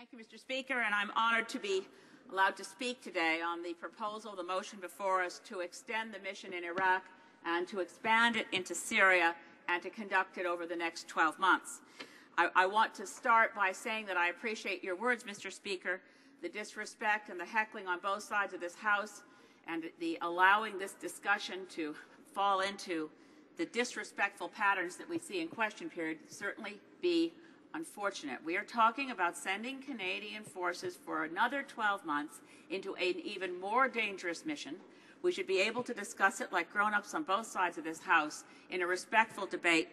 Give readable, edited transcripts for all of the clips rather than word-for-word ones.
Thank you, Mr. Speaker, and I'm honored to be allowed to speak today on the proposal, the motion before us, to extend the mission in Iraq and to expand it into Syria and to conduct it over the next 12 months. I want to start by saying that I appreciate your words, Mr. Speaker, the disrespect and the heckling on both sides of this House and the allowing this discussion to fall into the disrespectful patterns that we see in question period certainly be unfortunate. We are talking about sending Canadian forces for another 12 months into an even more dangerous mission. We should be able to discuss it like grown-ups on both sides of this House in a respectful debate,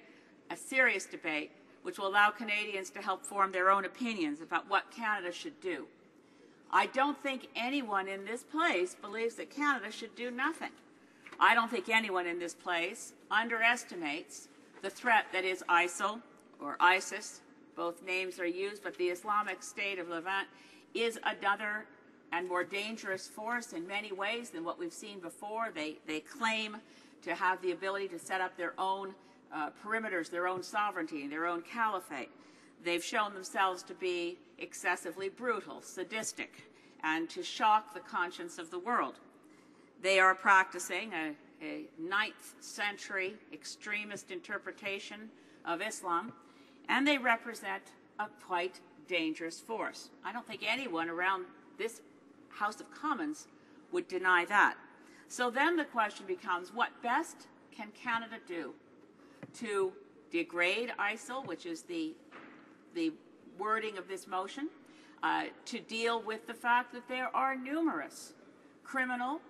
a serious debate, which will allow Canadians to help form their own opinions about what Canada should do. I don't think anyone in this place believes that Canada should do nothing. I don't think anyone in this place underestimates the threat that is ISIL or ISIS. Both names are used, but the Islamic State of Levant is another and more dangerous force in many ways than what we've seen before. They claim to have the ability to set up their own perimeters, their own sovereignty, their own caliphate. They've shown themselves to be excessively brutal, sadistic, and to shock the conscience of the world. They are practicing a 9th century extremist interpretation of Islam, and they represent a quite dangerous force. I don't think anyone around this House of Commons would deny that. So then the question becomes, what best can Canada do to degrade ISIL, which is the wording of this motion, to deal with the fact that there are numerous criminal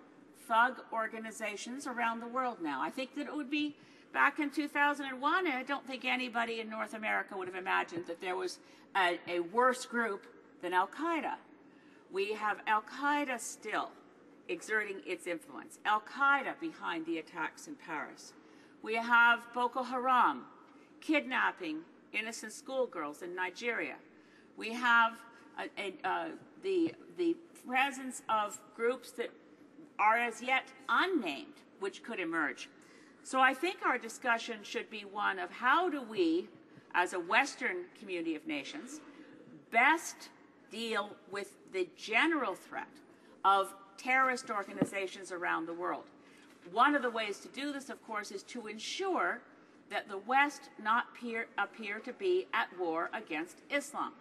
thug organizations around the world now. I think that it would be back in 2001, and I don't think anybody in North America would have imagined that there was a worse group than Al-Qaeda. We have Al-Qaeda still exerting its influence, Al-Qaeda behind the attacks in Paris. We have Boko Haram kidnapping innocent schoolgirls in Nigeria. We have the presence of groups that are as yet unnamed, which could emerge. So I think our discussion should be one of how do we, as a Western community of nations, best deal with the general threat of terrorist organizations around the world. One of the ways to do this, of course, is to ensure that the West not appear to be at war against Islam.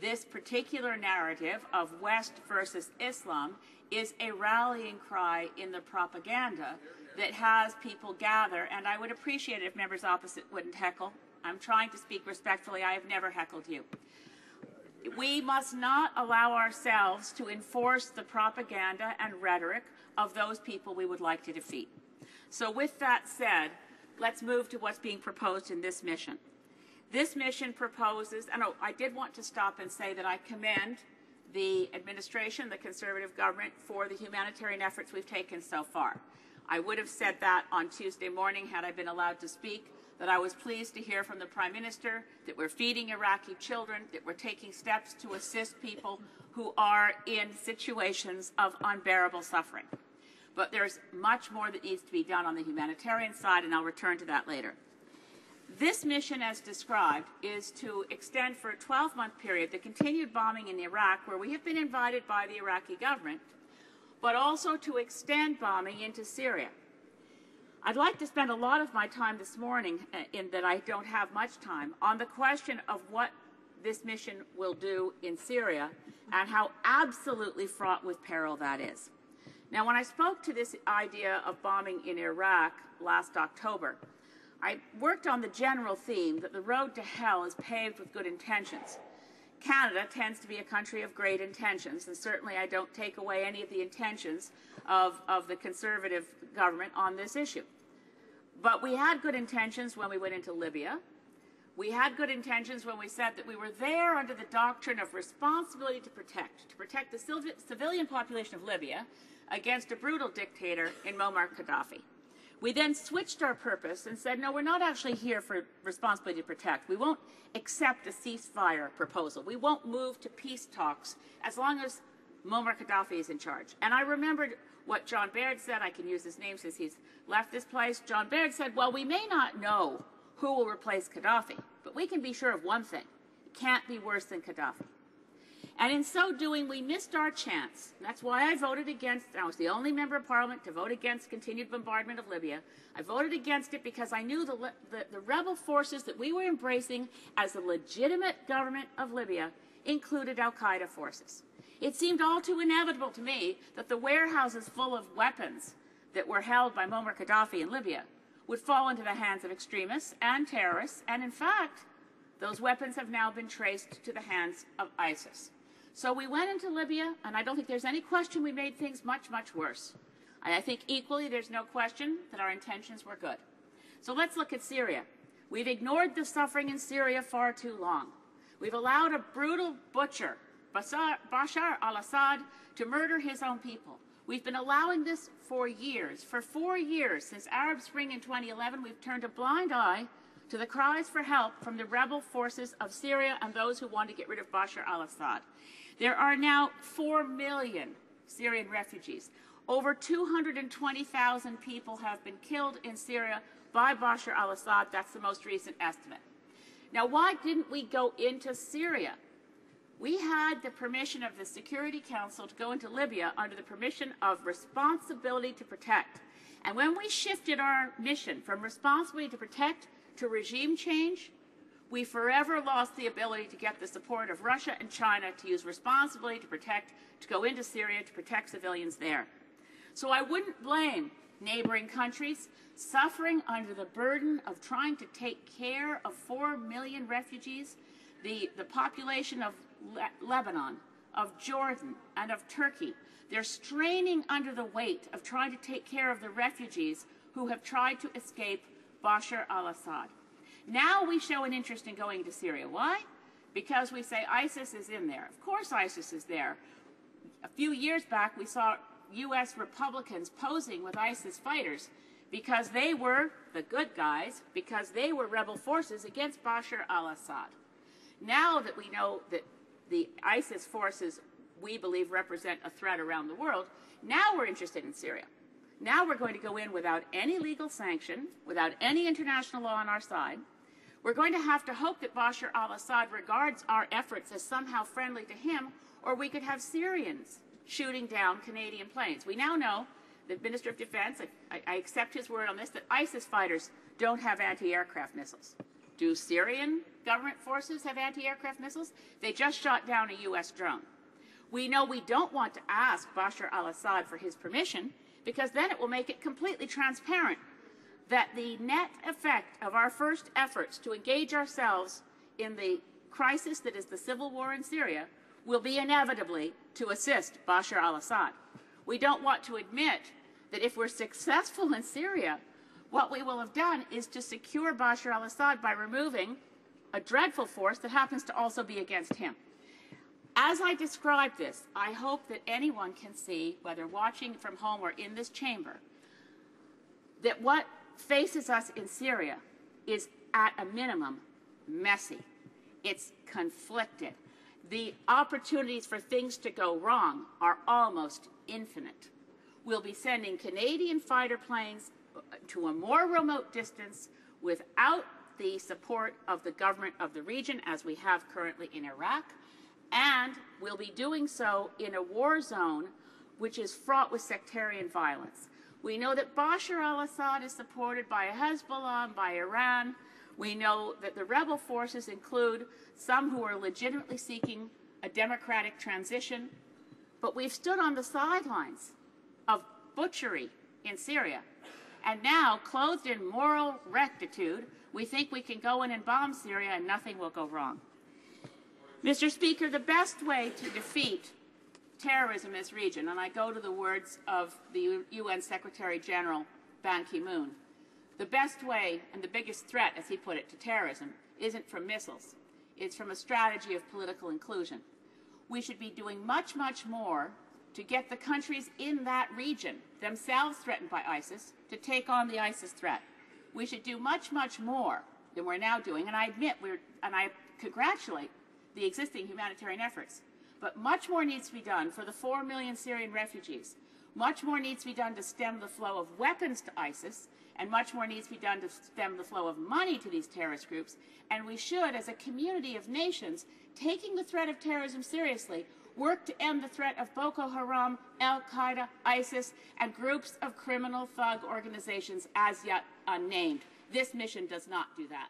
This particular narrative of West versus Islam is a rallying cry in the propaganda that has people gather, and I would appreciate it if members opposite wouldn't heckle. I'm trying to speak respectfully. I have never heckled you. We must not allow ourselves to enforce the propaganda and rhetoric of those people we would like to defeat. So with that said, let's move to what's being proposed in this mission. This mission proposes, and I did want to stop and say that I commend the administration, the Conservative government, for the humanitarian efforts we've taken so far. I would have said that on Tuesday morning had I been allowed to speak, that I was pleased to hear from the Prime Minister that we're feeding Iraqi children, that we're taking steps to assist people who are in situations of unbearable suffering. But there's much more that needs to be done on the humanitarian side, and I'll return to that later. This mission, as described, is to extend for a 12-month period the continued bombing in Iraq, where we have been invited by the Iraqi government, but also to extend bombing into Syria. I'd like to spend a lot of my time this morning, in that I don't have much time, on the question of what this mission will do in Syria and how absolutely fraught with peril that is. Now, when I spoke to this idea of bombing in Iraq last October, I worked on the general theme that the road to hell is paved with good intentions. Canada tends to be a country of great intentions, and certainly I don't take away any of the intentions of the Conservative government on this issue. But we had good intentions when we went into Libya. We had good intentions when we said that we were there under the doctrine of responsibility to protect the civilian population of Libya against a brutal dictator in Muammar Gaddafi. We then switched our purpose and said, no, we're not actually here for responsibility to protect. We won't accept a ceasefire proposal. We won't move to peace talks as long as Muammar Gaddafi is in charge. And I remembered what John Baird said. I can use his name since he's left this place. John Baird said, well, we may not know who will replace Gaddafi, but we can be sure of one thing. It can't be worse than Gaddafi. And in so doing, we missed our chance. That's why I voted against. I was the only member of parliament to vote against continued bombardment of Libya. I voted against it because I knew the rebel forces that we were embracing as the legitimate government of Libya included al-Qaeda forces. It seemed all too inevitable to me that the warehouses full of weapons that were held by Muammar Gaddafi in Libya would fall into the hands of extremists and terrorists, and in fact, those weapons have now been traced to the hands of ISIS. So we went into Libya, and I don't think there's any question we made things much, much worse. And I think equally there's no question that our intentions were good. So let's look at Syria. We've ignored the suffering in Syria far too long. We've allowed a brutal butcher, Bashar al-Assad, to murder his own people. We've been allowing this for years. For 4 years, since Arab Spring in 2011, we've turned a blind eye to the cries for help from the rebel forces of Syria and those who want to get rid of Bashar al-Assad. There are now 4 million Syrian refugees. Over 220,000 people have been killed in Syria by Bashar al-Assad. That's the most recent estimate. Now, why didn't we go into Syria? We had the permission of the Security Council to go into Libya under the permission of responsibility to protect. And when we shifted our mission from responsibility to protect to regime change, we forever lost the ability to get the support of Russia and China to use responsibility to protect, to go into Syria to protect civilians there. So I wouldn't blame neighboring countries suffering under the burden of trying to take care of 4 million refugees. The population of Lebanon, of Jordan, and of Turkey, they're straining under the weight of trying to take care of the refugees who have tried to escape Bashar al-Assad. Now we show an interest in going to Syria. Why? Because we say ISIS is in there. Of course ISIS is there. A few years back we saw U.S. Republicans posing with ISIS fighters because they were the good guys, because they were rebel forces against Bashar al-Assad. Now that we know that the ISIS forces, we believe, represent a threat around the world, now we're interested in Syria. Now we're going to go in without any legal sanction, without any international law on our side. We're going to have to hope that Bashar al-Assad regards our efforts as somehow friendly to him, or we could have Syrians shooting down Canadian planes. We now know the Minister of Defense, I accept his word on this, that ISIS fighters don't have anti-aircraft missiles. Do Syrian government forces have anti-aircraft missiles? They just shot down a U.S. drone. We know we don't want to ask Bashar al-Assad for his permission, because then it will make it completely transparent that the net effect of our first efforts to engage ourselves in the crisis that is the civil war in Syria will be inevitably to assist Bashar al-Assad. We don't want to admit that if we're successful in Syria, what we will have done is to secure Bashar al-Assad by removing a dreadful force that happens to also be against him. As I describe this, I hope that anyone can see, whether watching from home or in this chamber, that what faces us in Syria is, at a minimum, messy. It's conflicted. The opportunities for things to go wrong are almost infinite. We'll be sending Canadian fighter planes to a more remote distance without the support of the government of the region, as we have currently in Iraq, and we'll be doing so in a war zone which is fraught with sectarian violence. We know that Bashar al-Assad is supported by Hezbollah and by Iran. We know that the rebel forces include some who are legitimately seeking a democratic transition, but we've stood on the sidelines of butchery in Syria. And now, clothed in moral rectitude, we think we can go in and bomb Syria and nothing will go wrong. Mr. Speaker, the best way to defeat terrorism in this region, and I go to the words of the UN Secretary General Ban Ki-moon, the best way and the biggest threat, as he put it, to terrorism isn't from missiles. It's from a strategy of political inclusion. We should be doing much, much more to get the countries in that region, themselves threatened by ISIS, to take on the ISIS threat. We should do much, much more than we're now doing, and I admit, and I congratulate the existing humanitarian efforts. But much more needs to be done for the 4 million Syrian refugees. Much more needs to be done to stem the flow of weapons to ISIS, and much more needs to be done to stem the flow of money to these terrorist groups. And we should, as a community of nations, taking the threat of terrorism seriously, work to end the threat of Boko Haram, Al-Qaeda, ISIS, and groups of criminal thug organizations as yet unnamed. This mission does not do that.